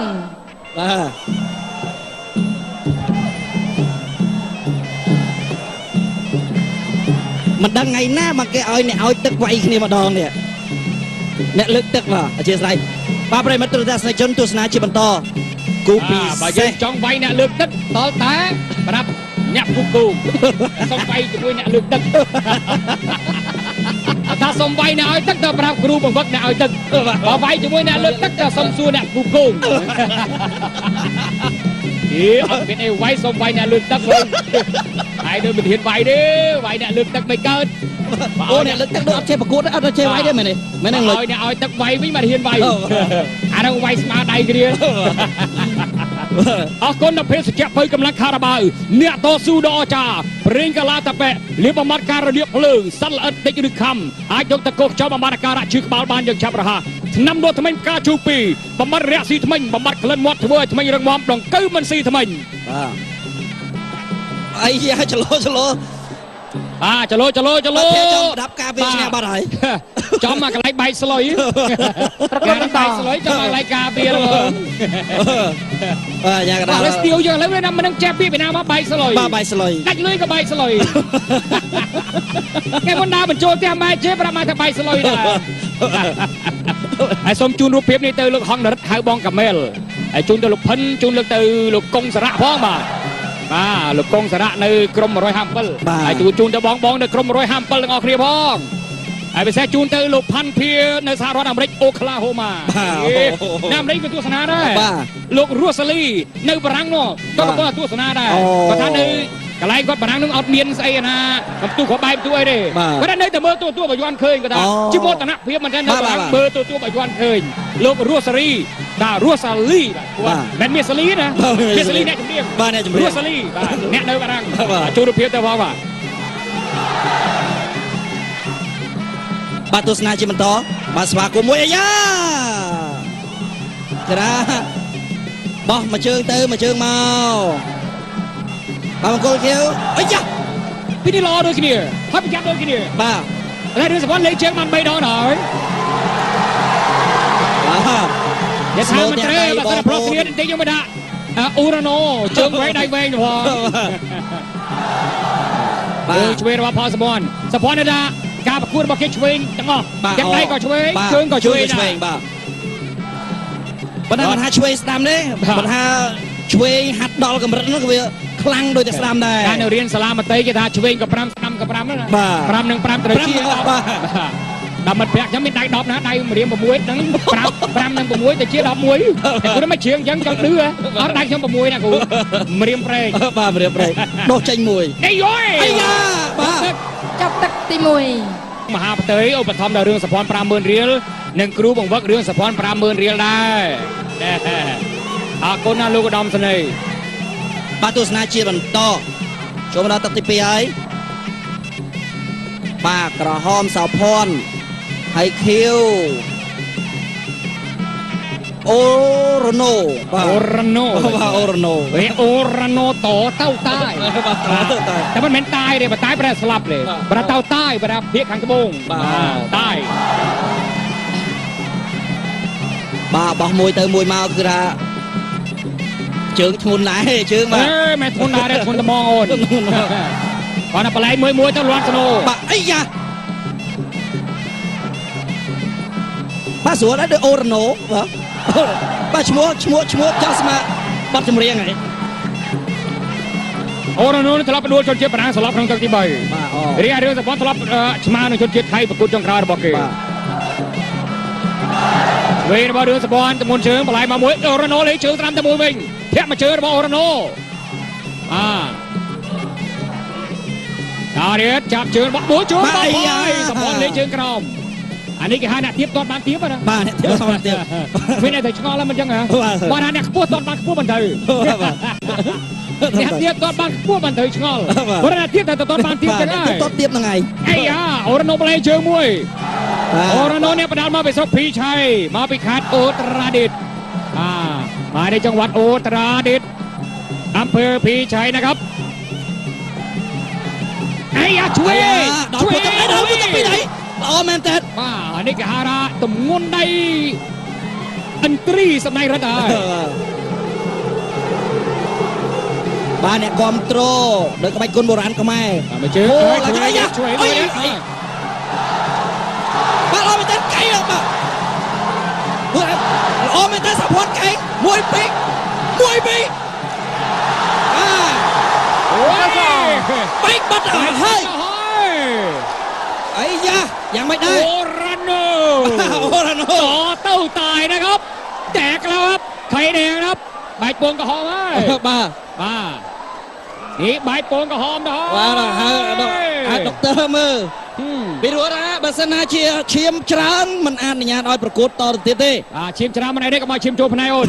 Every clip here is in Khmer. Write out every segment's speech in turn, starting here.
นมันดังไงหน้ามันแกเอาเนี่ยเอาตึกไว้ขึ้นมาดองเนี่ยเนี่ยลึกตึกว่ะอาจารย์ไรป้าประเดี๋ยวมาตรวจสอบจนตัวสนาชิบันโตกูปีเซ่จ้องไว้เนี่ยลึกตึกตอแต่ครับเนี่ยกูส่งไปจะด้วยเนี่ยลึกตึกถ้าส่งไปเนี่ยเอาตึกเดิมครับครูผมวักเนี่ยเอาตึกเอาไว้จะด้วยเนี่ยลึกตึกจะส่งสู่เนี่ยกูเอาเป็นไอ้ไว้ส่งไว้เนี่ยลึกตึกเลยไอ้เดิมเป็นเห็นไว้ดิไว้เนี่ยลึกตึกไม่เกินโอ้เนี่ยลึกตึกเอาเชฟประกวดเอาเชฟไว้ได้ไหมเนี่ยไม่นั่งเลยเนี่ยเอาตึกไว้ไม่มาเห็นไว้อันนั้นไว้สมาร์ทไอ้เดียเอาคนนับเพศจะไปกำลังคาราบาวเนี่ยต่อสู้ดอจ่าเปล่งกะลาตะเปะเรียบมัดการเรียบเพลิงสั่นละติกดึกคำอาจยกตะโกเจ้าบำบัดการะชื่อบาลบานยังชับระหะนำโดยทำไมกาชูปีบำบัดเรียสีทำไมบำบัดเคลื่อนวัดทำไมทำไมรังมอมดองกู้มันสีทำไมไอ้เหี้ยชะโลจะโลดับกาเบชเนี่ยบ้าไรจอมมากระไรใบสลอยกระไรใบสลอยจอมอะไรกาเบียร์อย่างกระไรแล้วสติลอย่างแล้วเนี่ยมันนั่งแจ๊บพี่ไปน้ำมาใบสลอยบ้าใบสลอยได้เลยก็ใบสลอยแกคนดามันโจเตี้ยมาเจ็บประมาณจะใบสลอยได้ไอ้สมจูนรูปเพียบนี่เตอลูกห้องนัดหายบองกับเมลไอ้จูนเตอลูกพันจูนลูกเตอลูกกงสระพ้องมาลูกกงสระในกรม150ไอ้จูนจะบ้องในกรม150งอเคลียพ้องไอ้ไปแซ่จูนเตอลูกพันเพียในสหรัฐอเมริกาโอคลาโฮมาน้ำได้เป็นตัวสนาได้ลูกรัวซาลีในบรังโน่ก็เป็นตัวสนาได้ก็ท่านในกระไรก็บรังนึงเอาเมียนใส่นะกับตู้ขอใบตัวเด้ก็ได้ในแต่เบอร์ตัวปัจจุบันเคยก็ได้จิโมตนะเพียบมันได้ในเบอร์ตัวปัจจุบันเคยลูกรัวซาลีรัวซาลีแมนเมียซาลีนะเมียซาลีเนี่ยจำเรียงรัวซาลีเนี่ยในบรังจูนเพียบแต่ว่าบาตุสนาจิมันโตบาสวากุมวยยากระบอกมาเชิงเตอมาเชิงเมาบางคนเขียวไอ้ยะพี่นี่รอโดยกันเนี่ยพับยัดโดยกันเนี่ยบ้าแล้วดูสปอนเลยเช็คมันไปดอหน่อยอย่าทำมันเตะแบบสนับสนุนเสียจริงยังไม่ได้อูรโนเชิงไว้ได้เวงพอช่วยเราพอสปอนนะจ๊ะการประกวดบอกแค่ช่วยจังอ๋อยังไงก็ช่วยเชิงก็ช่วยนะปัญหาช่วยสตามเลยปัญหาช่วยหัดดอลกับมันนั่นก็เยอะคลั่งโดยจะสลามได้การเรียนสลามมาเตยกีตาช่วยกับพรำสลามกับพรำนั่นนะพรำหนึ่งพรำตระชีดำมันเปียกยังไม่ได้ดอกนะได้เรียนบะมวยนั่งพรำหนึ่งบะมวยแต่เชี่ยดอกมวยแต่กูไม่เชียงยังจังดื้อเอาได้ยังบะมวยนะกูเรียนเปรย์บ้าเรียนเปรย์โดนใจมวยไอ้ย้อยไอ้ยาบ้าจับตักตีมวยมหาเตยอุปถัมภ์ดาวเรืองสะพาน30,000 เหรียญหนึ่งครูบังวักเรื่องสะพาน30,000 เหรียญได้อาคนน่าลูกดำเสน่ห์บาตุสนาชีบันโตชมเราตัดติปีไอปากกระหอมสาวพรไฮคิวโอรโนโอรโนต่อเต้าใต้แต่มันเหม็นตายเลยมันตายไปแล้วสลับเลยมันเต้าใต้ไปแล้วเพียกขังกระบงใต้บ้าบอกมวยเตยมวยมาคือละเชิงทุนไหนเชิงมาแม่ทุนอะไรทุนตะมองโอนก่อนอะไรมวยเจ้าล้วนสโนบ้าไอ้ยาบ้าสวนแล้วเดอโอรโนเหรอบ้าชัวจ้าสมาบัดจำเรียงไงโอรโนนี่ทะเลาะไปดูชนเชียร์ปนังสลับครั้งที่ใบเรียกเรื่องสปอนทะเลาะชมาในชนเชียร์ไทยประกวดจังคราบอกเกย์เวรบอลเดือดสปอนตะมุนเชิงปลายมามวยโอรโนเลยเชิงตามตะมุนวิ่งเทียบมาเจอบอลโอรโนดาเรียจับเชิงบอลบุ้ยเชิงบอลสปอนเลยเชิงกรอมอันนี้กี่ฮาเนี่ยเทียบตอนบางเทียบนะบ้านเนี่ยเทียบตอนเทียบไม่ได้แต่ชงอแล้วมันยังไงบ้านเนี่ยพวกตอนบางพวกมันเถอะเนี่ยเทียบตอนบางพวกมันเถอะชงอเพราะนั้นเทียบแต่ตอนบางเทียบจะได้ตอนเทียบยังไงไอ้ยาโอรโนไปเลยเชิงมวยโอรโนเนี่ยประดานมาไปซอกพีชัยมาไปขาดโอตราดิษมาในจังหวัดโอตราดิษอำเภอพีชัยนะครับไอ้ยาช่วยไปไหนอ๋อแมนเต็ดอันนี้กฮาระตุ่มงุนได้ អិនត្រីសម្ដែងរត់ហើយ បាទអ្នកគ្រប់គ្រងដោយក្បាច់គុណបុរាណខ្មែរ មកជើងជួយបាទអត់មែនទេកៃអត់បាទល្អមែនទេសាផាន់កៃមួយពីរបែកបាត់ហើយអីយ៉ាយ៉ាងមិនដែរ អូរ៉ាណូទៅตายนะครับแตกแล้วครับไข่แดงครับใบโป่งกระหอมហើយ បាទ នេះใบโป่ងกระหอมទៅហើយ បាទហើយដុកទ័រមើលពីព្រោះថាបើសិនណាជាឈាមច្រើនមិនអនុញ្ញាតឲ្យប្រកួតតទៅទៀតទេ ឈាមច្រើនមិនអីទេកុំឲ្យឈាមចូលភ្នែកអូន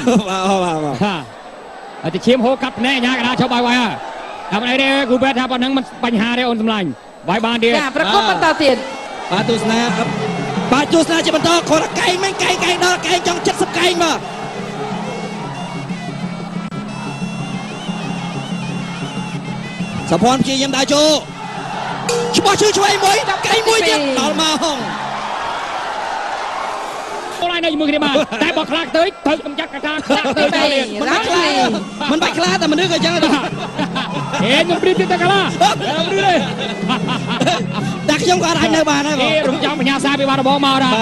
តែឈាមហូរកាត់ភ្នែកអាញាកណ្ដាលឈប់បាយវាយហើយមិនអីទេគូបែតថាប៉ុណ្ណឹងមិនបញ្ហាទេអូនសម្លាញ់បាយបានទៀត ចាប្រកបបន្តទៀត បាទទស្សនាបាទទស្សនាជាបន្តគាត់កែងមិនកែងដល់កែងចង់70កែងមកសុភ័ណ្ឌព្យាយាមដើរចូលច្បាស់ឆ្វេងមួយកែងមួយទៀតដល់មកហង អូនឯងនៅជាមួយគ្នាបានតែបើខ្លាចទៅកំចាត់កថាខ្លាចទៅទៀត មិនបាច់ខ្លាចតែមនុស្សក៏ចឹងដែរ ខ្ញុំព្រៀបទៀតតែកាឡាមនុស្សទេ តែខ្ញុំក៏អាចនៅបានដែរបង រំចាំបញ្ញាសាពីបានរបស់មកដែរ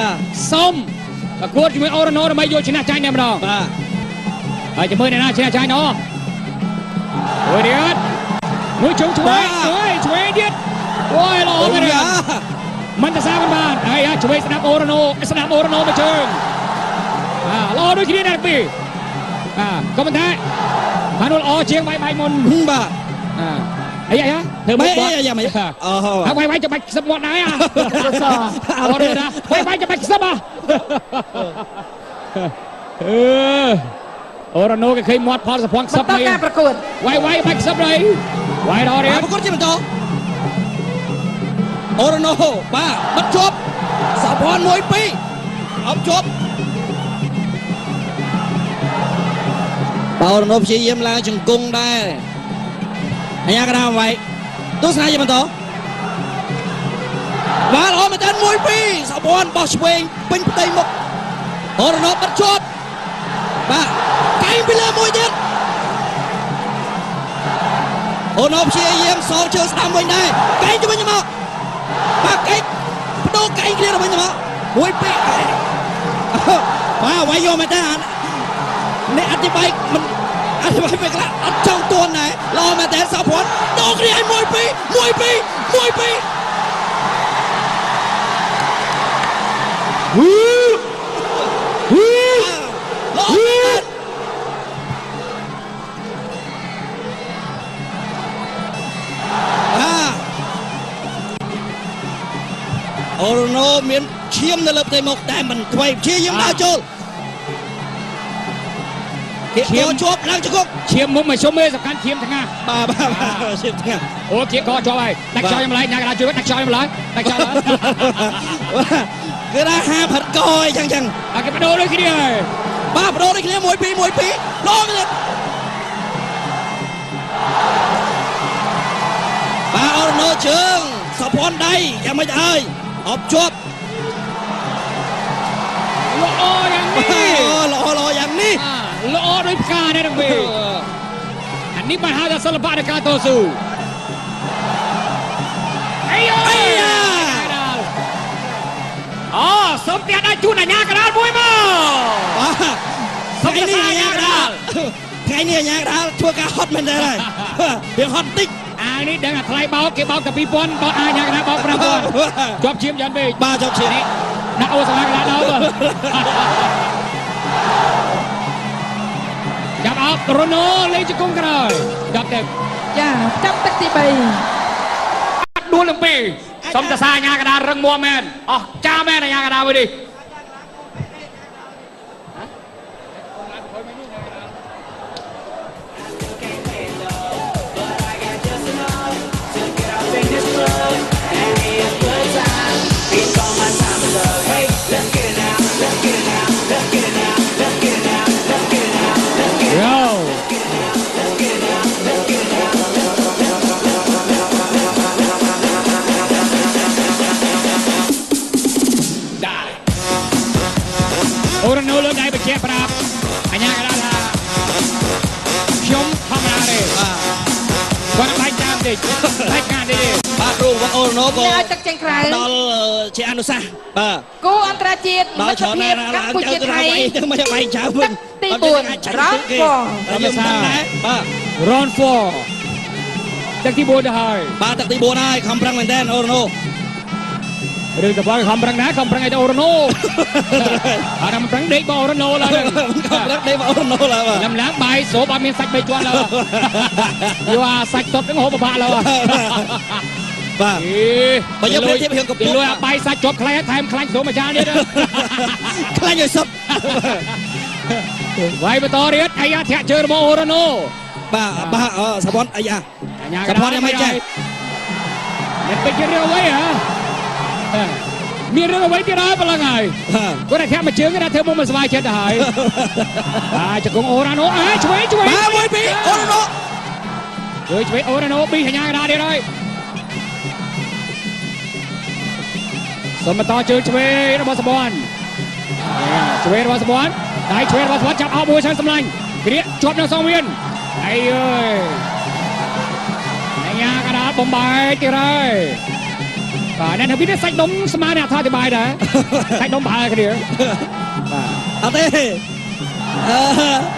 សុំប្រកួតជាមួយអូរ៉ាណូដើម្បីយកឈ្នះចាញ់តែម្ដង បាទ ហើយជាមួយអ្នកណាឈ្នះចាញ់ណោអូយទៀតមួយជុំឆ្វេងទៀតអូយល្អមែនទេមិនទៅសាមិនបានហើយឆ្វេងស្ដាប់អូរ៉ាណូទៅជើងល្អដូចគ្នាដែរពីក៏ប៉ុន្តែបានល្អជាងបាយមុន បាទ អីធ្វើមិនបាត់យ៉ាងម៉េចអូហើយវាយចាំបាច់ខ្សឹបមាត់ដែរអូរ៉ាណាវាយចាំបាច់ខ្សឹបអូរ៉ាណូគេឃើញមាត់ផលសភ័ណ្ឌខ្សឹប បន្តការប្រកួត វាយបាច់ខ្សឹបដែរវាយដល់រៀប ប្រកួតជាបន្តអូរ៉ាណូបាទបិទជាប់សាផាន់1 2អប់ជាប់អូរ៉ាណូព្យាយាមឡើងជង្គង់ដែរអញ្ញាកណ្ដាលវាយទស្សនាជាបន្តបាទល្អមែនតើ1 2សាផាន់បោះឆ្វេងពេញផ្ទៃមុខអូរ៉ាណូបិទជាប់បាទកែងពីលើមួយទៀតអូណូព្យាយាមសងជើងស្ដាំវិញដែរកែងទៅវិញមកបាទកែងបដូរកែងគ្នាទៅវិញមក1 2បាទវាយយកមែនតើអ្នកអធិប្បាយមិនអធិប្បាយពេលខ្លះអត់ចង់ទន់ដែរល្អមែនតើសាផាន់ដូរគ្នាឲ្យ1 2អូរ៉ាណូមានឈាមនៅលើផ្ទៃមុខតែមិនខ្វៃព្យាយាមដើរចូលគេជាប់ឡើងជង្គង់ ឈាមមុំមកជុំទេសំខាន់ឈាមថ្ងាស បាទឈាមថ្ងាស អូគៀកកជាប់ហើយដាច់ខ្យល់ខ្ញុំឡើយញ៉ាកណ្ដាលជួយដាច់ខ្យល់ខ្ញុំឡើយដាច់ខ្យល់ឡើយ គឺថាហាផាត់កអីចឹងគេបដូរដូចគ្នាហើយ បាទបដូរដូចគ្នា1 2ឡងទៀតបាទអូរ៉ាណូជើងសាផាន់ដៃយ៉ាងម៉េចហើយអបជាប់ ល្អយ៉ាងនេះ ល្អយ៉ាងនេះ ល្អដូចផ្កាដែរនឹងវាអានេះបានហៅថាសិល្បៈនៃការតស៊ូអីយ៉ាអូសុំផ្ទះដល់ជូនអាញាកណ្ដាលមួយមកសុំនេះអាញាកណ្ដាល ថ្ងៃនេះអាញាកណ្ដាលធ្វើការហត់មែនទេហើយវាហត់តិច អានេះដឹងថាថ្លៃបោកគេបោកតែ 2000 បោកអាញាកណ្ដាលបោក 5000 ជាប់ឈាមយ៉ាងពេក បាទជាប់ឈាមនេះ ដាក់អូសមាកណ្ដាលដល់ចាប់អត់រ៉ូណូលេងជង្គង់ក្រោយចាប់ទៅ ចាចាប់ទឹកទី3 ដួលនឹងពីរសុំតសាអាញាកណ្ដាលរឹងមាំមែនអស់ចាមែនអាញាកណ្ដាលមួយនេះ ប រ៉ូណូលើដៃបញ្ជាប្រាប់អញ្ញាកណ្ដាលថាខ្ញុំធម្មតាទេគាត់បាច់តាមតិចបាច់ការទេ បាទគ្រូរបស់អូរណូក៏ អ្នកឲ្យទឹកចេញក្រៅ ដល់ជាអនុសាសន៍បាទ គូអន្តរជាតិ ដល់ មិត្ត ច្រើន ភាព ណាស់ កម្ពុជាថៃ ទៅមិនបាយចៅវិញ ទី4 Round 4 យើងមិនដែរបាទ Round 4ទឹកទី4ទៅហើយ បាទទឹកទី4ហើយខំប្រឹងមែនតើអូរណូ រឿងតបខំប្រឹងណាខំប្រឹងឲ្យអូរ៉ូណូអារំប្រឹងដេកបងអូរ៉ូណូឡើយ ខំប្រឹងដេកបងអូរណូឡើយបាទ ឡើងឡើងបាយស្រូបអត់មានសាច់3ជាន់ឡើយយកអាសាច់សុតហ្នឹងហូបពិបាកឡើយ បាទបើយើងប្រៀបធៀបរឿងកំពុង លុយអាបាយសាច់ជាប់ខ្លាញ់ថែមខ្លាញ់ស្រូបមួយចានទៀត ខ្លាញ់ឲ្យសុទ្ធ វាយបន្តទៀតអាយ៉ាធាក់ជើងរបស់អូរ៉ូណូ បាទបាទសបនអាយ៉ា អញ្ញា ស កណ្ ប ដា ន ល យ៉ាងម៉េចចេះ មិនពេញជារឿងអ្វីហ៎មានរឿងអ្វីទៀតហើយប្រឡងហើយគាត់តែធាក់មួយជើងគេថាធ្វើមុំមិនសុបាយចិត្តទៅហើយជង្គង់អូរ៉ូណូឆ្វេងឆ្វេង បាទមួយពីរអូរណូ ឆ្វេងអូរ៉ូណូពីអញ្ញាកណ្ដាលទៀតហើយសូមបន្តជើងឆ្វេងរបស់សបនឆ្វេងរបស់សបនដៃឆ្វេងរបស់សបនចាប់អោបមួយឆានសម្លាញ់គ្រាកជាប់នៅសងវៀនអីអើយអញ្ញាកណ្ដាលបំបាយទៀតហើយបាទអ្នកវិទ្យាសាច់ដុំស្មើនឹងអត្ថាធិប្បាយដែរសាច់ដុំប្រហែលគ្នាបាទ អត់ទេ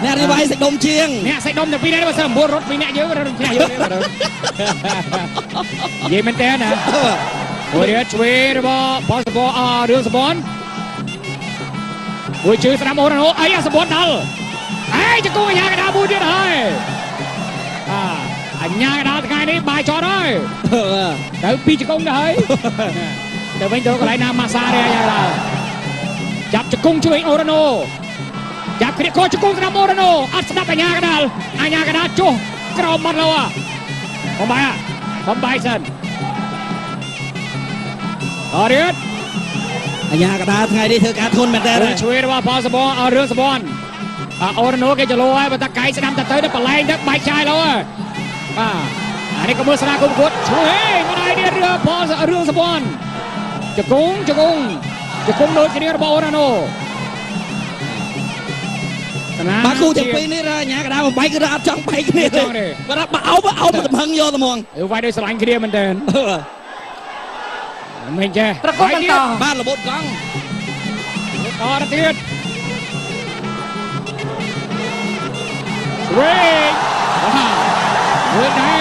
អ្នកអธิบายសាច់ដុំជាង អ្នកសាច់ដុំតែពីរនាក់បើសិន9រត់ពីរនាក់យើងរត់ពីរនាក់យើងនិយាយមែនតើណាមួយរៀតឆ្វេងរបស់ផលសបនរឿងសបនមួយជើងស្ដាំអូរ៉ូណូអីអាសបនដល់អេជង្គង់អញ្ញាកណ្ដាលមួយទៀតហើយអញ្ញាកណ្ដាលថ្ងៃនេះបាយចត់ហើយទៅពីជង្គង់ទៅហើយទៅវិញទៅកន្លែងណាម៉ាសាទេអញ្ញាកណ្ដាលចាប់ជង្គង់ជួយអូរ៉ូណូចាប់គ្រាកជង្គង់ស្ដាំអូរ៉ូណូអត់ស្ដាប់អញ្ញាកណ្ដាលចុះក្រោមបាត់លោបំបាយសិនអរិយ អញ្ញាកដាលថ្ងៃនេះធ្វើការធន់មែនតើ ឆ្វេងរបស់ផលសបនរឿងសបនអូរ៉ូណូគេចលោហើយបើតាកៃស្ដាំទៅទៅបលែងទៅបាច់ចាយលោហើយបាទអានេះក៏មើលស្នាគុំគួតឆ្វេងមកដៃនេះរឿងផលរឿងសបនជង្គង់ដូចគ្នារបស់អូរ៉ូណូ បាទគូទាំងពីរនេះអញ្ញាកដាលបំបីគឺអត់ចង់បែកគ្នាទេបាទបើអោបទៅហឹងយកតែហ្មង វាយដោយស្រឡាញ់គ្នាមែនតើមិនចេះ ប្រកបបន្ត បាទរបូតកង់ តទៅទៀតវេមើលដៃ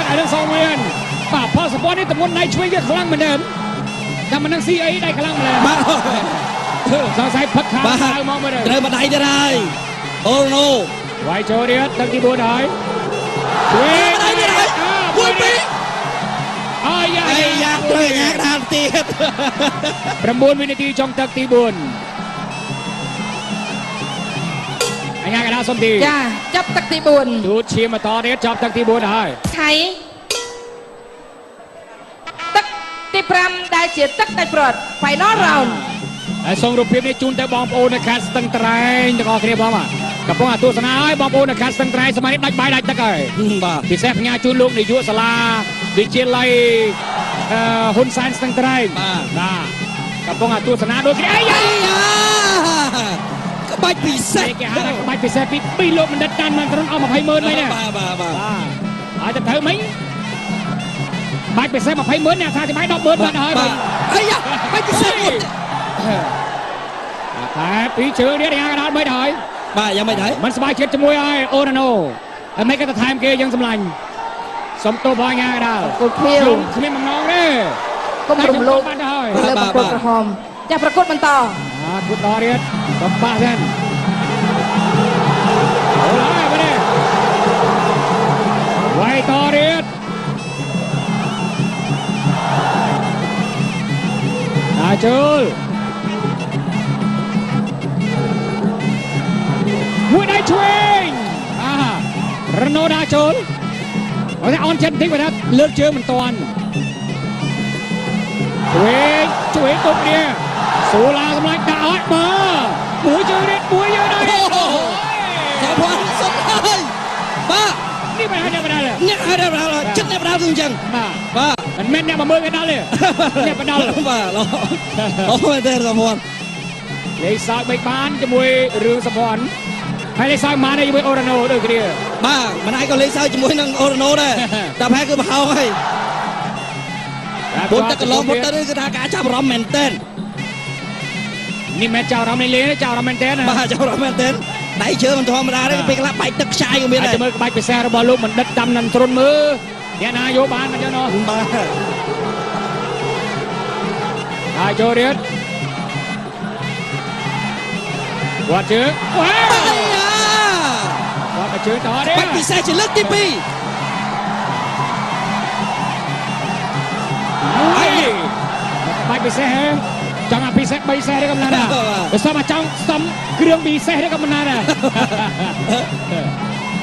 អានឹងសងវៀនបាទផលសពនេះតំនដៃឆ្វេងវាខ្លាំងមែនទេតែមិននឹងស៊ីអីដៃខ្លាំងម្ល៉េះ បាទ សង្ស័យផឹកខាងក្រៅមកមើល ត្រូវមកដៃទៀតហើយអូរណូ វាយចូលទៀតទឹកទី4ហើយឆ្វេង ដៃទៀតហើយមួយពីរ អាយ៉ា ត្រូវអញ្ញាកដាលទៀត 9 វិនាទីចុងទឹកទី4អញ្ញាកណ្ដាលសុំទី ចាចាប់ទឹកទី ទូតឈាមបន្តទៀតចាប់ទឹកទី4ហើយ 4ថៃទឹកទី5ដែលជាទឹកដាច់ព្រាត់ Final Round ហើយសូមរូបភាពនេះជូនទៅបងប្អូននៅខេត្តស្ទឹងត្រែងទាំងអស់គ្នាបងបាទកំពុងទស្សនាហើយបងប្អូននៅខេត្តស្ទឹងត្រែងសម័យនេះដាច់បាយដាច់ទឹកហើយ បាទ ពិសេសផ្ញើជូនលោកនាយកសាលាវិទ្យាល័យហ៊ុនសែនស្ទឹងត្រែងបាទកំពុងទស្សនាដូចគ្នាអាយ៉ា ក្បាច់ពិសេស គេហៅថាក្បាច់ពិសេសពីលោកបណ្ឌិតតាន់មិនត្រឹមអស់200000វិញណា បាទហើយទៅត្រូវមិញបាច់ពិសេស200000អ្នកថាច្បាស់100000បាត់ហើយ បាទអាយ៉ាបាច់ពិសេសមួយ តែពីជើងនេះយ៉ាងកណ្ដាលមិនហើយ បាទយ៉ាងម៉េចហើយ មិនសบายចិត្តជាមួយហើយអូរ៉ូណូតែមិនក៏ទៅថែមគេយើងសម្លាញ់សុំទោសបងយ៉ាងកណ្ដាល គូភៀវ គ្មានបំណងទេ គុំរំលោភ បាត់ហើយ លើបង្គោលក្រហមចាប្រកួតបន្ត គូតដល់ទៀតកំបាក់សិនអូឡើយបាត់ទេវាយតទៀតចូល មួយដៃឆ្វេងរ៉ូណូដាចូលអត់អន់ចិត្តបន្តិចបើថាលើកជើងមិនតាន់ឆ្វេងទៅគ្នាសូឡាសម្លាញ់ដាក់អត់មើលមួយជើងនេះមួយយើងដែរ សពសុំហើយបាទ នេះមិនហើយអ្នកបដាល អ្នកហើយចិត្តអ្នកបដាលគឺអញ្ចឹង បាទមិនមែនអ្នកមកមើលគេដល់ទេអ្នកបដាល បាទអូមែនទេសព លេខសើចមិនបានជាមួយរឿងសភ័នហើយលេខសើចបានជាមួយអូរ៉ាណូដូចគ្នា បាទមិនឯងក៏លេងសើចជាមួយនឹងអូរ៉ាណូដែរតែប្រហែលគឺបហោហើយពុតតែកន្លងពុតទៅគឺថាការចាប់អារម្មណ៍មែនតើ នេះមិនចៅរំនេះលេងចៅរំមែនតើ បាទចាប់អារម្មណ៍មែនតើដៃជើងមិនធម្មតាទេពេលខ្លះបែកទឹកខ្ចាយក៏មាន អាច ដែរ មើលក្បាច់ពិសេសរបស់លោកបណ្ឌិតដាំនឹងទ្រុនមើលអ្នកណាយកបានមកយកនោះ បាទ ហើយចូលរៀតគាត់ជើងវ៉ា អាយ៉ា គាត់មកជើងតទេ បាច់ពិសេសជាលើកទី2 ហើយក្បាច់ពិសេសចង់អាពិសេស3សេះទេក៏មិនណាបើសុំមកចង់សំគ្រឿងពិសេសទេក៏មិនណាដែរ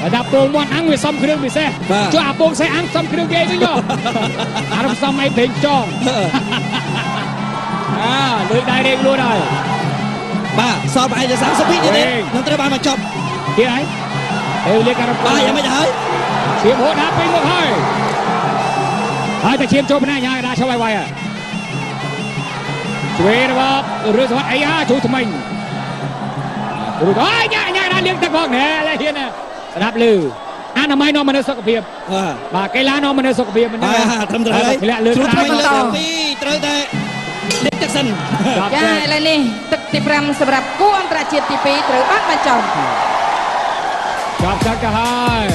បើដាក់ពងមាន់អាំងវាសំគ្រឿងពិសេសជួយអាពងសេះអាំងសំគ្រឿងគេវិញយកអារំសំអីព្រេងចង់លើកដៃរេងលួនហើយ បាទសល់ប្រហែលជា30វិនាទីនឹងត្រូវបានបញ្ចប់ ទៀតហើយពេលលេខការ បាទយ៉ាងម៉េចហើយ ឈាមហូតដាក់ពេញមុខហើយតែឈាមចូលផ្នែកហើយដាក់ឈប់ឲ្យវាយជួយរបស់រឿងសវត្តអីជួយថ្មិញរួចអើយញ៉ាដាក់លៀងទឹកផងណែឡើយហ៊ានស្ដាប់លឺអនាម័យនាំមនុស្សសុខភាពបាទកីឡានាំមនុស្សសុខភាពមិនដែរត្រឹមត្រូវហើយធ្លាក់លើ គ្រូ ក្តា ថ្មី រ លើកទី2ត្រូវតែលេខទឹកសិន ចាឥឡូវនេះទឹកទី5សម្រាប់គូអន្តរជាតិទី2ត្រូវបានបញ្ចប់ ចាប់ចាក់ទៅហើយ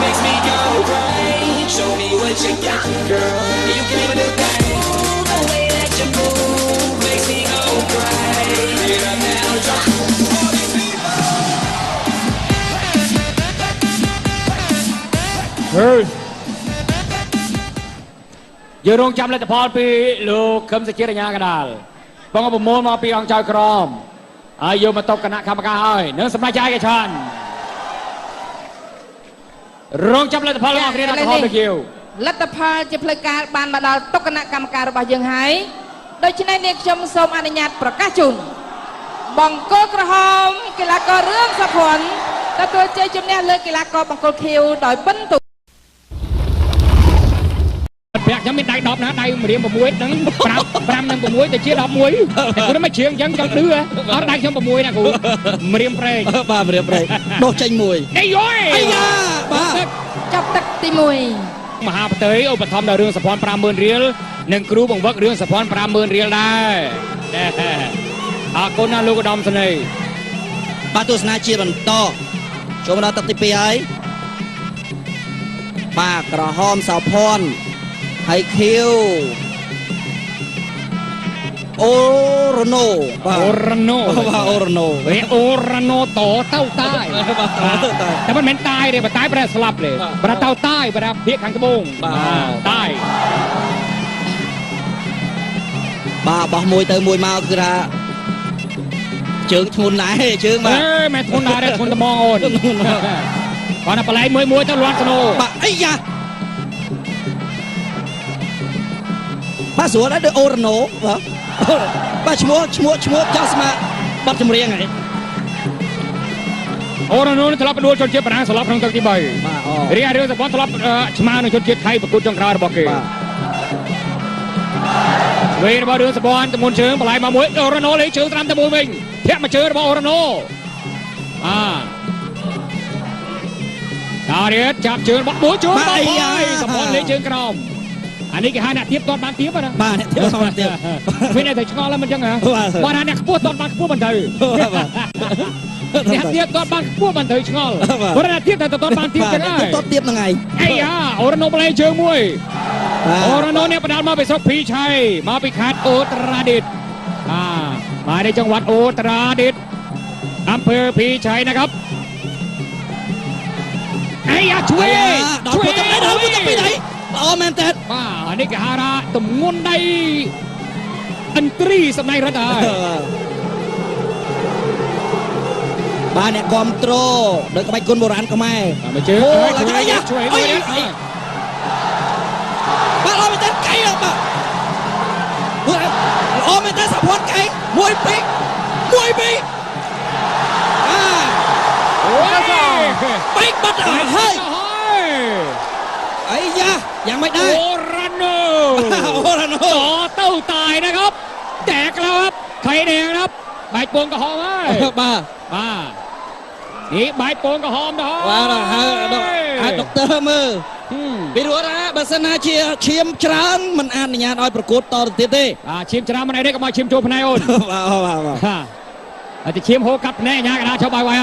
Makes me go right. Show me what you got, girl. You give it a thing. The way that you move makes me go right. Get up now, drop. All these people. យើងរងចាំលទ្ធផលពីលោកខឹមសុជាតិអាញាកដាលបងប្រមូលមកពីអង្គចៅក្រមហើយយកមកតបគណៈកម្មការហើយនឹងសម្រាប់ចែកឯកច្ឆានរងចាំលទ្ធផលរបស់គ្រាដល់ផលទៅគៀវ លទ្ធផលជាផ្លូវការបានមកដល់តុគណៈកម្មការរបស់យើងហើយដូច្នេះនាងខ្ញុំសូមអនុញ្ញាតប្រកាសជូនបង្គោលក្រហមកីឡាកររឿងសុភ័ណ្ឌទទួលជ័យជំនះលើកីឡាករបង្គោលខៀវដោយពិនទូ ប្រាក់ខ្ញុំមានដៃ10ណាដៃម្រាម6ហ្នឹង5និង6ទៅជា11តែគូនេះមិនជ្រៀងអញ្ចឹងចង់ឌឺអត់ដៃខ្ញុំ6ណាគ្រូម្រាមប្រេង បាទម្រាមប្រេងដុសចេញមួយ អីយយ អាយ៉ាបាទ ចាប់ទឹកទី1 មហាផ្ទៃឧបត្ថម្ភដល់រឿងសភ័ណ្ឌ 50000 រៀលនិងគ្រូបង្វឹករឿងសភ័ណ្ឌ 50000 រៀលដែរអរគុណណាលោកឧត្តមសេនីយ៍ បាទទស្សនាជាបន្តចូលមកដល់ទឹកទី2ហើយបាទក្រហមសោភ័ណ្ឌហើយខៀវអូរ៉ូណូបាទ អូរ៉ាណូ បាទអូរ៉ូណូ វាអូរ៉ាណូតទៅតាយតែមិនមែនតាយទេបើតាយប្រែស្លាប់ទេប្រែទៅតាយប្រែភាគខាងត្បូងតាយ បាទបោះមួយទៅមួយមកគឺថាជើងធ្ងន់ដែរជើងបាទ មែនធ្ងន់ដែរធ្ងន់ត្មងអូនគាត់ណាបលែងមួយទៅលាត់ស្នូ បាទអីយ៉ាបាទស្រួលដែរដូចអូរ៉ូណូបាទបាទឈ្មោះចង់ស្មាបတ်ចម្រៀងហ្នឹង អូរ៉ាណូធ្លាប់ផ្ដួលជនជាតិបារាំងស្លាប់ក្នុងទឹកទី3 បាទអូ រីឯរឿងសភ័ណ្ឌធ្លាប់ឆ្មានឹងជនជាតិថៃប្រកួតចុងក្រោយរបស់គេ បាទ វេរបស់រឿងសភ័ណ្ឌតមុនជើងបលែងមកមួយអូរ៉ាណូលេងជើងត្រាំទៅមួយវិញធាក់មកជើងរបស់អូរ៉ាណូតារៀតចាប់ជើងរបស់មួយជួនបងសភ័ណ្ឌលេងជើងក្រោមអានេះគេហៅអ្នកទៀបតតបានទៀបណា បាទអ្នកទៀត មានតែឆ្ងល់ហើយមិនចឹងហ៎បើថាអ្នកខ្ពស់តតបានខ្ពស់មិនទៅអ្នកទៀបតតបានខ្ពស់មិនទៅឆ្ងល់បើថាទៀបតែតតបានទៀបចឹងហើយ តតទៀតហ្នឹងហើយ អីយ៉ាអូរ៉ាណូបលែងជើងមួយអូរ៉ាណូនេះបដាល់មកពីស្រុកភីឆៃមកពីខេត្តអូត្រាឌីតមកในจังหวัดអូត្រាឌីតอำเภอភីឆៃนะครับអីយ៉ាជួយ ដល់ពុតទៅដល់ពុតទៅពីដៃល្អមែនតើ បាទនេះគេហៅថាទម្ងន់ដៃឥន្ទ្រីសម្ដែងរត់ហើយ បាទអ្នកគ្រប់គ្រងដោយក្បាច់គុណបុរាណខ្មែរ មកជើងជួយបាទល្អមែនតើកៃបាទល្អមែនតើសភ័ណ្ឌកៃ1 2អូយបែកបាត់ហើយអីយ៉ា ยังไม่ได้ โอราโน โอราโน ต่อเต้าตายนะครับแตกแล้วครับไข่แดงครับใบโป่งกระหอมไว้ บ้า มานี่ใบโป่งกระหอมนะฮะ ว่าละฮะดอกเตอร์มือ ពីព្រោះថាបើសិនណាជាឈាមច្រើនមិនអនុញ្ញាតឲ្យប្រកួតតទៅទៀតទេ ឈាមច្រើនមិនអីទេក៏មកឈាមចូលផ្នែកអូន បាទ តែឈាមហូរកាត់ផ្នែកអាញាកដាឈប់បាយវាយ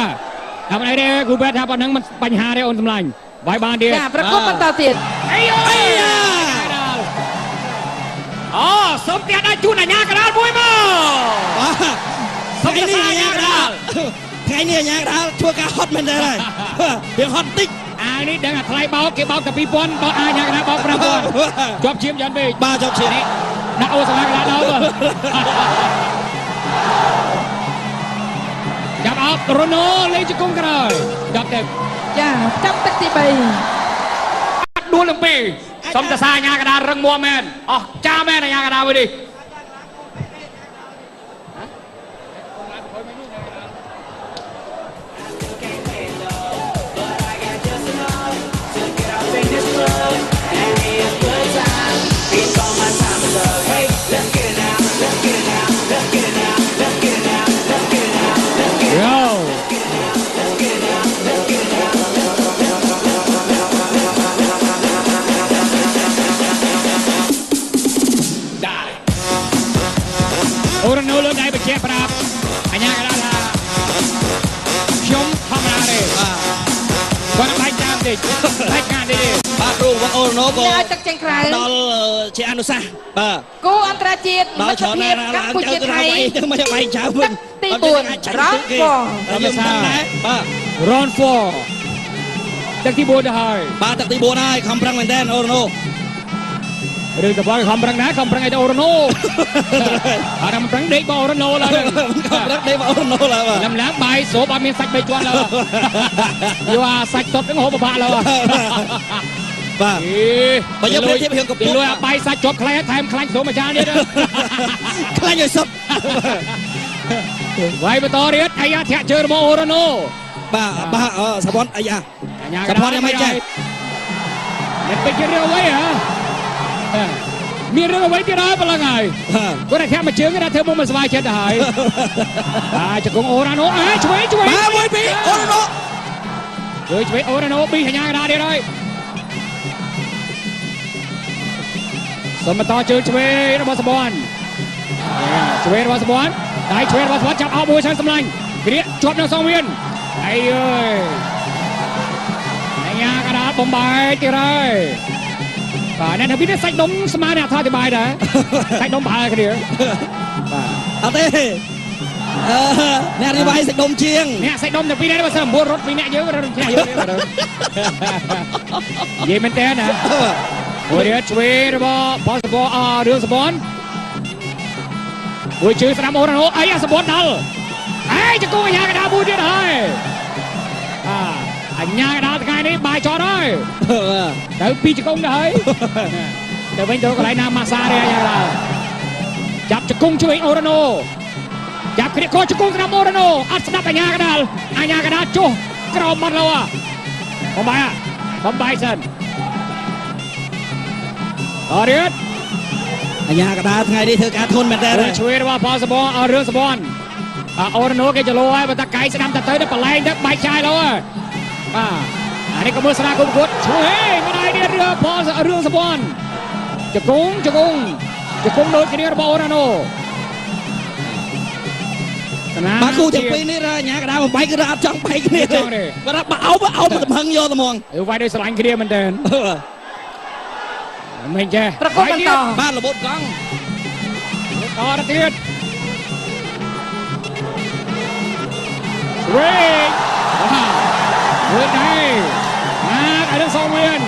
តែមិនអីទេគ្រូពេទ្យថាប៉ុណ្ណឹងមិនបញ្ហាទេអូនសម្លាញ់វាយបានទៀត ចាប្រកបបន្តទៀត អីយ៉ាអូសុំទៀតឲ្យជូនអាញាកដាមួយមក បាទ សុំទៅអាញាកដា ថ្ងៃនេះអាញាកដាធ្វើការហត់មែនទេហើយវាហត់តិច អានេះដឹងតែថ្លៃបោកគេបោកតែ 2000 បោកអាញាកដាបោក 5000 ជាប់ឈាមយ៉ាងពេក បាទជាប់ឈាម ដាក់អូសម្លាញ់កដាដល់ចាប់អត់រ៉ូណូលេងជង្គង់ក្រោយចាប់ទៅ ចាចាប់ទឹកទី3 ដួលទាំងពីរសុំតសាអាញាកដារឹងមាំមែនអស់ចាមែនអាញាកដាវិញនេះ អូរ៉ូណូលើកដៃបញ្ជាក់ប្រាប់អាញាកដាថាខ្ញុំធម្មតាទេគាត់បាច់តាមតិចបាច់ការតិចទេ បាទគ្រូវ៉ាអូរ៉ូណូក៏ ឲ្យទឹកចេញក្រៅ ដល់ជាអនុសាសន៍បាទ គូអន្តរជាតិ ដល់ មិត្ត ច្រើន ភាព ណាស់ កម្ពុជាថៃ ទៅមកបែកចៅវិញ ទី4 រ៉នហ្វខ្ញុំដែរបាទ រ៉នហ្វទឹកទី4ទៅហើយ បាទទឹកទី4ហើយខំប្រឹងមែនតើអូរ៉ូណូ រឿងតបខំប្រឹងណាខំប្រឹងឲ្យទៅអូរ៉ូណូអារំប្រឹងដេកបងអូរ៉ូណូឡើយ ខំប្រឹងដេកបងអូរ៉ូណូឡើយបាទ លំឡើងបាយស្រូបអត់មានសាច់3ជាន់ឡើយយកអាសាច់សុទ្ធនឹងហូបពិបាកឡើយ បាទបើយើងប្រៀបធៀបរឿងកំពុង លុយអាបាយសាច់ជាប់ខ្លាំងថែមខ្លាញ់ស្រូបមួយចានទៀត ខ្លាញ់ឲ្យសុទ្ធ វាយបន្តទៀតអាយ៉ាធាក់ជើងរបស់អូរ៉ូណូ បាទសបនអាយ៉ា សពតយ៉ាងម៉េចចេះមិនពេចរឿងអ្វីហ៎មានរឿងអ្វីទៀតហើយប្រឡងហើយគាត់តែធាក់មួយជើងគេថាធ្វើមុំមិនសុបាយចិត្តទៅហើយជង្គង់អូរ៉ាណូឆ្វេង បាទមួយពីរអូរ៉ូណូ ឆ្វេងអូរ៉ាណូពីអាញាកដាទៀតហើយសូមបន្តជើងឆ្វេងរបស់សបនឆ្វេងរបស់សបនដៃឆ្វេងរបស់សបនចាប់អោបមួយឆានសម្លាញ់គ្រាកជាប់នៅសងវៀនអីអើយអាញាកដាបំបាយទៀតហើយបាទអ្នកថាពីនេះសាច់ដុំស្មើអ្នកថាអធិប្បាយដែរសាច់ដុំប្រហែលគ្នាបាទ អត់ទេអ្នករីវាយសាច់ដុំជាង អ្នកសាច់ដុំតែពីនេះបើសិន9រត់ពីអ្នកយើងរត់អ្នកយើងនិយាយមែនតើណាមួយទៀតឆ្វេងរបស់ផលសបអរឿងសបនមួយជើងស្ដាំអូរ៉ាណូអីអាសបនដល់ជង្គង់អាញាកដាមួយទៀតហើយអាញាកដាថ្ងៃនេះបាយចត់ហើយទៅពីជង្គង់ទៅហើយទៅវិញទៅកន្លែងណាម៉ាសាទេអាញាកដាចាប់ជង្គង់ជួយអូរ៉ាណូចាប់គ្រាកកជង្គង់ស្ដាំអូរ៉ាណូអត់ស្ដាប់អាញាកដាចុះក្រោមបាត់លោបំបាយសិនអរិយ អាញាកដាថ្ងៃនេះធ្វើការធន់មែនតើ ឆ្វេងរបស់ផលសបនរឿងសបនអូរ៉ាណូគេចលោហើយបើតាកាយស្ដាំទៅបលែងទៅបែកចាយលោហើយអានេះក៏មើលស្នាគុំគួតឆ្វេងមិនឲ្យទៀតរឿងសបនជង្គង់ដូចគ្នារបស់អូរ៉ាណូ បាទគូទាំងពីរនេះអាញាកដាបំបែកគឺអត់ចង់បែកគ្នាទេគាត់ថាបើអោបទៅហឹងយកទៅហ្មង វាយដោយស្រឡាញ់គ្នាមែនតើមិនចេះ ប្រកបបន្ត បាទរបូតកង់ តទៅទៀតឆ្វេងមើលដៃឲ្យនឹងសងវៀន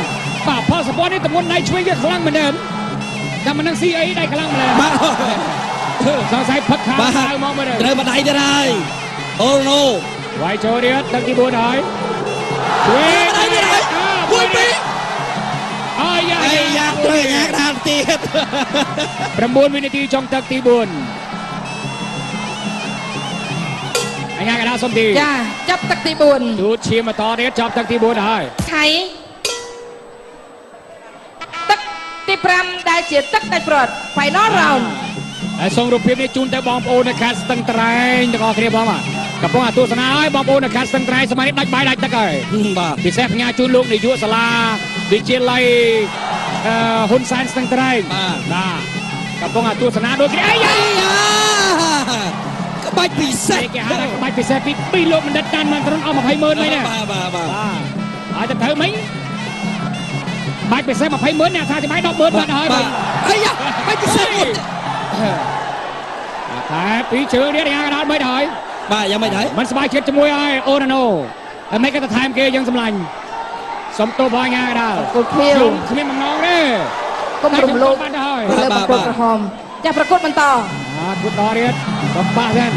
បាទផលសបននេះទម្ងន់ដៃឆ្វេងវាខ្លាំងមែនតើតែមិននឹងស៊ីអីដៃខ្លាំងម្ល៉េះ បាទ សង្ស័យផឹកខាងក្រៅមកមើល ត្រូវបដៃទៀតហើយអូរ៉ូណូ វាយចូលទៀតទឹកទី4ហើយឆ្វេង បដៃទៀតហើយមួយពីរ អាយ៉ា ត្រូវអាញាកដាទៀត 9 វិនាទីចុងទឹកទី4អាញាកដាសុំទី ចាចាប់ទឹកទី ទូតឈាមបន្តទៀតចាប់ទឹកទី4ហើយ 4ថៃទឹក 5ដែលជាទឹកដាច់ប្រត់ Final round ហើយសូមរូបភាពនេះជូនទៅបងប្អូននៅខេត្តស្ទឹងត្រែងទាំងអស់គ្នាបងបាទកំពុងទស្សនាហើយបងប្អូននៅខេត្តស្ទឹងត្រែងសម័យនេះដាច់បាយដាច់ទឹកហើយ បាទ ពិសេសផ្ញើជូនលោកនាយកសាលាវិទ្យាល័យហ៊ុនសែនស្ទឹងត្រែងបាទកំពុងទស្សនាដូចគ្នាអីយ៉ា ក្បាច់ពិសេស គេហៅថាក្បាច់ពិសេសពីលោកបណ្ឌិតតាន់មិនត្រឹមអស់20,000វិញណា បាទ ហើយទៅត្រូវមិញបាច់ពិសេស20,000អ្នកថាទីបាយ10,000បាត់ហើយ អីយ៉ាក្បាច់ពិសេសមួយ តែពីជើងនេះយ៉ាងណាដល់មិនហើយ បាទយ៉ាងម៉េចហើយ មិនសប្បាយចិត្តជាមួយហើយអូរ៉ាណូហើយមិនក៏ទៅថែមគេយើងសម្លាញ់សុំទោសបងយ៉ាងណាដល់ គូខៀវ គ្មានបំណងទេ គុំរំលោភ បានទៅហើយ លើបង្គោលក្រហមចាស់ប្រកួតបន្ត គូតដល់ទៀតសុំប៉ះសិន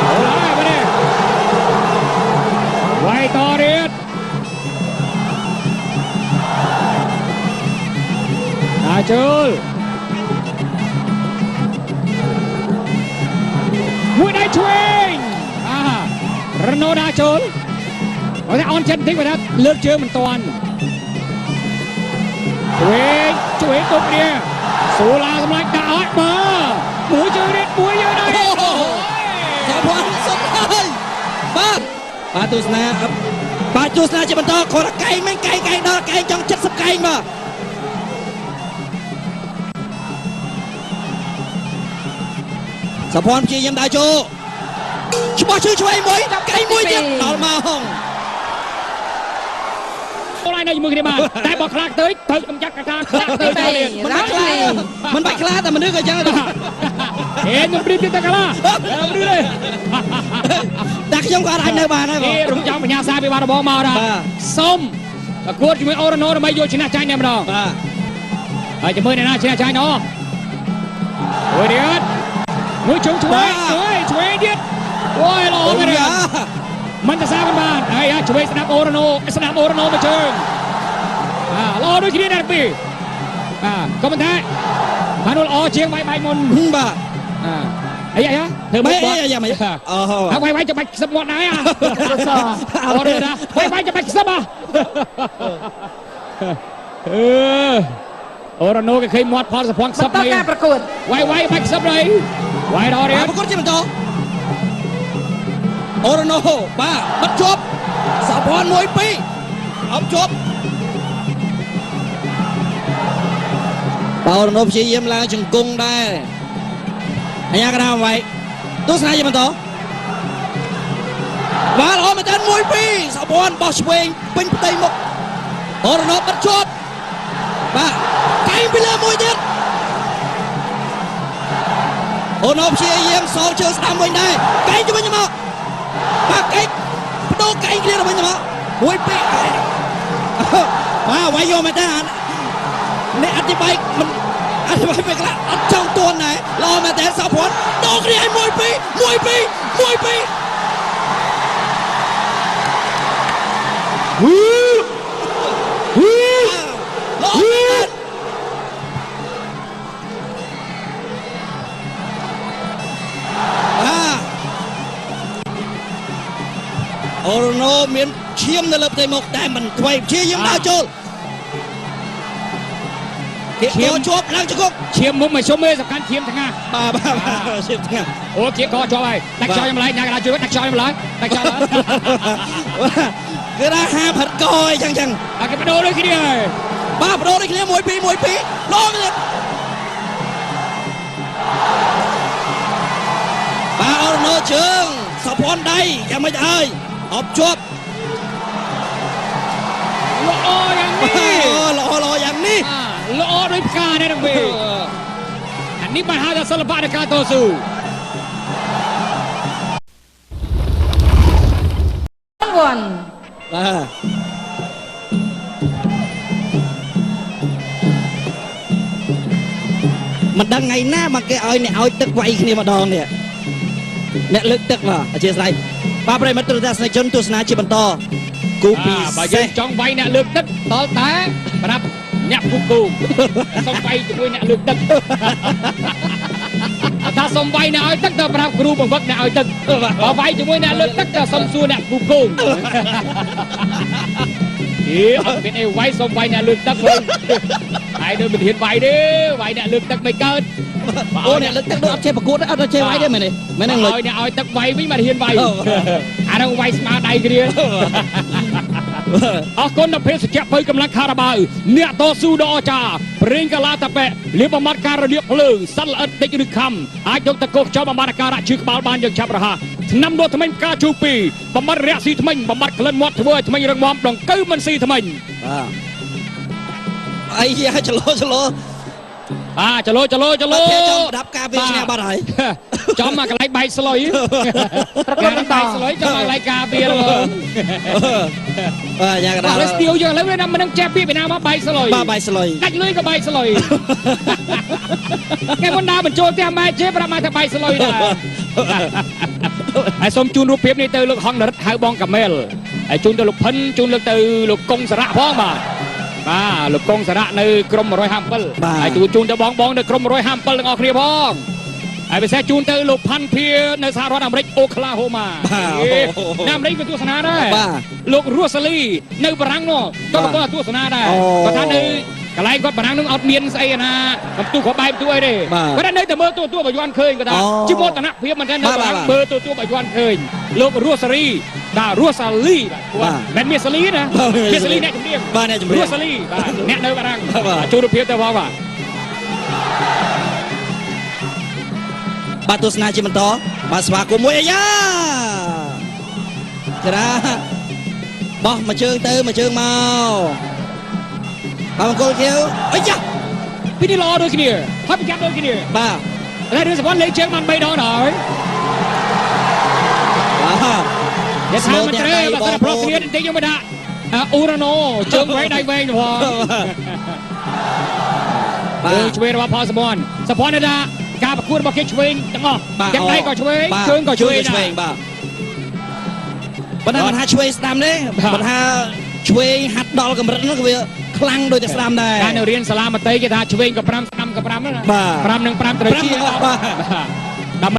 អូឡើយបើនេះវាយតទៀតដល់ជូលមួយដៃឆ្វេងរណូដាចូលបើថាអនចិត្តបន្តិចបើថាលើកជើងមិនតាន់ឆ្វេងទុកគ្នាសូឡាសម្លាញ់ដាក់អត់បើមួយជើងនេះមួយយើងដែរ សាភ័ណ្ឌសុំហើយបាទទស្សនាបាទទស្សនាជាបន្តគាត់កែងមិញកែងដល់កែងចង់70កែងបាទសាភ័ណ្ឌព្យាយាមដើរចូលច្បាស់ជឿឆ្វេងមួយកែងមួយទៀតដល់មកហង អូនឯងនៅជាមួយគ្នាបានតែបើខ្លាចទៅត្រូវកំចាត់កថាខ្លាចទៅតែ មិនបាច់ខ្លាចតែមនុស្សក៏ចឹង ហេខ្ញុំព្រៀបទៀតតែកាឡាព្រៀបទេ តែខ្ញុំក៏អាចនៅបានដែរបង គេរំចាំបញ្ញាសាពីបាត់របស់មកដែរសុំប្រកួតជាមួយអូរ៉ាណូដើម្បីយកឈ្នះចាញ់តែម្ដង បាទ ហើយចាំមើលអ្នកណាឈ្នះចាញ់ណោះមួយទៀតមួយជុំឆ្វេងឆ្វេងទៀតអូយល្អមែនទេមិនទៅសាមិនបានហើយឆ្វេងស្ដាប់អូរ៉ាណូមួយជើងល្អដូចគ្នាដែរពីក៏មិនថាបានល្អជាងបាយមុន បាទ អីធ្វើមិន អីយ៉ាងម៉េចអូហូ ហើយវាយចាំបាច់ខ្សឹបមាត់ដែរអូរ៉ាណាវាយចាំបាច់ខ្សឹបអូរ៉ាណូគេឃើញមាត់ផលសភ័ណ្ឌខ្សឹប បន្តការប្រកួត វាយបាច់ខ្សឹបហើយវាយដល់ទៀត ប្រកួតជាបន្តអូរ៉ាណូបាទបិទជាប់សាភ័ណ្ឌ1 2អបជាប់អូរ៉ាណូព្យាយាមឡើងជង្គង់ដែរអញ្ញាកណ្ដាលវាយទស្សនាជាបន្តបាទល្អមែនតើ1 2សាភ័ណ្ឌបោះឆ្វេងពេញផ្ទៃមុខអូរ៉ាណូបិទជាប់បាទកែងពីលើមួយទៀតអូរ៉ាណូព្យាយាមសងជើងស្ដាំវិញដែរកែងទៅវិញមកបាទកែងបដូរកែងគ្នាទៅវិញមក1 2បាទវាយយកមែនតើនេះអធិប្បាយមិនអធិប្បាយពេលខ្លះអត់ចង់ទន់ដែរល្អមែនតើសាភ័ណ្ឌដូរគ្នាឲ្យ1 2 1 2 1 2អូរ៉ាណូមានឈាមនៅលើផ្ទៃមុខតែមិនថ្មីព្យាយាមដើរចូលគេកជាប់ឡើងជង្គង់ ឈាមមុំមកជុំទេសំខាន់ឈាមថ្ងាស បាទឈាមថ្ងាស អូគេកជាប់ហើយដាច់ខ្យល់ខ្ញុំឡើយណាកណ្ដាលជួយដាច់ខ្យល់ខ្ញុំឡើយដាច់ខ្យល់ឡើយ គឺថាហាផាត់កអីចឹង ហើយគេបដូរដូចគ្នាហើយ បាទបដូរដូចគ្នា1 2 1 2ឡងទៀតបាទអូរ៉ាណូជើងសាភ័ណ្ឌដៃយ៉ាងម៉េចហើយអបជាប់ ល្អយ៉ាងនេះ ល្អយ៉ាងនេះ ល្អដូចផ្កានេះនឹងវិញអានេះបានហៅថាសិល្បៈនៃការតស៊ូ 1 បាទមិនដឹងថ្ងៃណាមកគេឲ្យអ្នកឲ្យទឹកវាយគ្នាម្ដងនេះអ្នកលើកទឹកបាទអធិស្ឋានបាទប្រិមិត្តទស្សនិកជនទស្សនាជាបន្តគូពី បើយើងចង់វាយអ្នកលើកទឹកតលតែប្រាប់អ្នកគូគូសុំវាយជាមួយអ្នកលើកទឹកថាសុំវាយអ្នកឲ្យទឹកទៅប្រាប់គ្រូបង្វឹកអ្នកឲ្យទឹកបើវាយជាមួយអ្នកលើកទឹកទៅសុំសួរអ្នកគូគូ គេ អត់មានអីវាយសុំវាយអ្នកលើកទឹកវិញហើយនៅមិនហ៊ានវាយទេវាយអ្នកលើកទឹកមិនកើត អូអ្នកលើកទឹកដូចអត់ចេះប្រកួតអត់ចេះវាយទេមែនទេមែនទេ ឲ្យអ្នកឲ្យទឹកវាយវិញមិនហ៊ានវាយអានោះវាយស្មាដៃគ្រាអរគុណដល់ភេសជ្ជៈបើកម្លាំងខារ៉ាបាវអ្នកតស៊ូដ៏អស្ចារ្យប្រេងកាឡាតាប៉ែលៀបបំបត្តិការរលាកភ្លើងសិលល្អិតតិចឬខំអាចយកតកោខ្យល់បំបត្តិអាការៈឈឺក្បាលបានយ៉ាងឆាប់រហ័សឆ្នាំដួលធ្មេញផ្កាជូពីបំបត្តិរះស៊ីធ្មេញបំបត្តិក្លិនមាត់ធ្វើឲ្យធ្មេញរឹងមាំដង្កូវមិនស៊ីធ្មេញ បាទអីយ៉ាចលោ ចលោ បាទចំដាប់ការវាឈ្នះបាត់ហើយ ចំមកកន្លែងបែកស្លុយប្រកបបន្តស្លុយចំមកកន្លែងការវាល បាទយ៉ាងកណ្ដាល ឥឡូវស្ទៀវយើងឥឡូវវាមិននឹងចេះពីពីណាមកបែកស្លុយ បាទបាយស្លុយ ដាច់លុយក៏បែកស្លុយគេមិនដាបញ្ចូលផ្ទះម៉ែជេប្រាប់ម៉ែថាបែកស្លុយដែរហើយសូមជូនរូបភាពនេះទៅលោកហងនរិទ្ធហៅបងកាមែលហើយជូនទៅលោកផិនជូនលើកទៅលោកកុងសារៈផងបាទលោកកុងសារៈនៅក្រុម157ហើយជូនទៅបងនៅក្រុម157ទាំងអស់គ្នាផងហើយពិសេសជូនទៅលោកផាន់ភានៅសហរដ្ឋអាមេរិកអូក្លាហូម៉ានៅអាមេរិកក៏ទស្សនាដែរលោករស់សាលីនៅបារាំងនោះក៏កំពុងទស្សនាដែរគាត់ថានៅកន្លែងគាត់បារាំងនឹងអត់មានស្អីណាបន្ទូខបែបទូអីទេគាត់នៅតែមើលទូបើយន់ឃើញគាត់ថាជាមោទនភាពមែនទេនៅបារាំងមើលទូបើយន់ឃើញលោករស់សាលីបាទរស់សាលីបាទមិនមានសាលីណាមានសាលីអ្នកជំនាញបាទអ្នកជំនាញ រស់សាលីបាទអ្នកនៅបារាំងជួបរូបភាពទៅផងបាទ បាទទស្សនាជាបន្តបាទស្វាគមន៍មួយអាយ៉ាច្រាបោះមួយជើងទៅមួយជើងមកបាទបង្គោលខៀវអាយ៉ា ពីនេះល្អដូចគ្នាហើយប្រចាំដូចគ្នា បាទ តែរឿងសវណ្ណលេងជើងបាន3ដងដល់ហើយ បាទ យថាមន្ត្រីបើសិនប្រកគ្នាតិចខ្ញុំមិនដាក់អូរ៉ាណូជើងវែងដៃវែងទៅផងបាទឆ្វេងរបស់ផលសវណ្ណសវណ្ណថាការប្រកួតរបស់គេឆ្វេងទាំងអស់ទាំងដៃក៏ឆ្វេងជើងក៏ឆ្វេងដែរ បាទប៉ុន្តែមិនថាឆ្វេងស្ដាំទេមិនថាឆ្វេងហាត់ដល់កម្រិតនោះវាខ្លាំងដូចតែស្ដាំដែរ ការនៅរៀនសាលាមត្តេយគេថាឆ្វេងក៏5ស្ដាំក៏5ណា បាទ 5 និង 5ត្រូវជាបាទ